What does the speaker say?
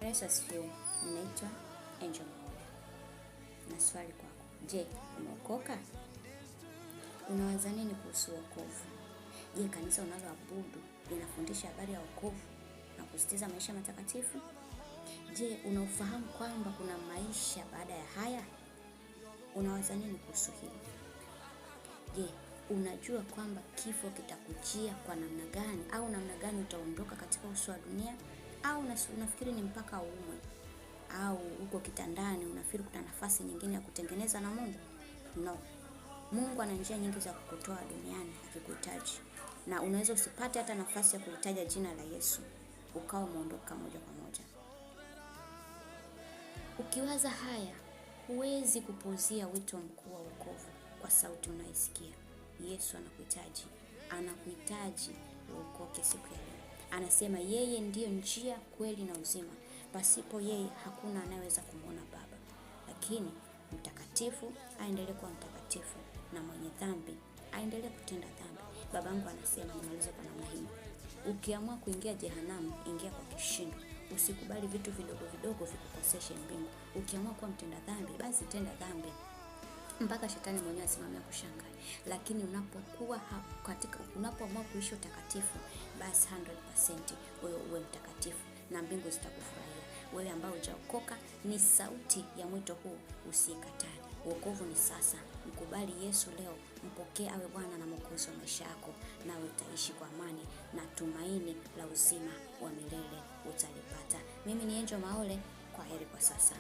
Yesu asifiwe. Ninaitwa Angel Maule. Na swali kwako. Je, umeokoka? Unawaza nini kuhusu wokovu? Je, kanisa unaloabudu linafundisha habari ya wokovu na kusisitiza maisha matakatifu? Je, unafahamu kwamba kuna maisha baada ya haya? Unawaza nini kuhusu hili? Je, unajua kwamba kifo kitakujia kwa namna gani, au namna gani utaondoka katika uso wa dunia? Au unafikiri ni mpaka umwe, au uko kitandani unafikiri kuna nafasi nyingine ya kutengeneza na Mungu? No. Mungu ana njia nyingi za kukutoa duniani akikuhitaji, na unaweza usipate hata nafasi ya kulitaja jina la Yesu ukawa umeondoka moja kwa moja. Ukiwaza haya, huwezi kupuuzia wito mkuu wa wokovu kwa sauti unaisikia. Yesu anakuhitaji uokoke siku ya leo. Anasema yeye ndiyo njia, kweli na uzima. Pasipo yeye hakuna anayeweza kumwona Baba. Lakini mtakatifu aendelee kuwa mtakatifu, na mwenye dhambi aendelee kutenda dhambi. Babangu anasema, nimalize kwa namna hii: ukiamua kuingia jehanamu, ingia kwa kishindo. Usikubali vitu vidogo vidogo vikukoseshe mbingu. Ukiamua kuwa mtenda dhambi, basi tenda dhambi mpaka shetani mwenyewe asimamia kushangaa. Lakini unapoamua kuishi utakatifu, basi 100% wewe uwe mtakatifu na mbingu zitakufurahia. Wewe ambao hujaokoka, ni sauti ya mwito huu usikatae. Wokovu ni sasa. Mkubali Yesu leo, mpokee awe Bwana na Mwokozi wa maisha yako, na utaishi kwa amani, na tumaini la uzima wa milele utalipata. Mimi ni Angel Maule. Kwa heri kwa sasa.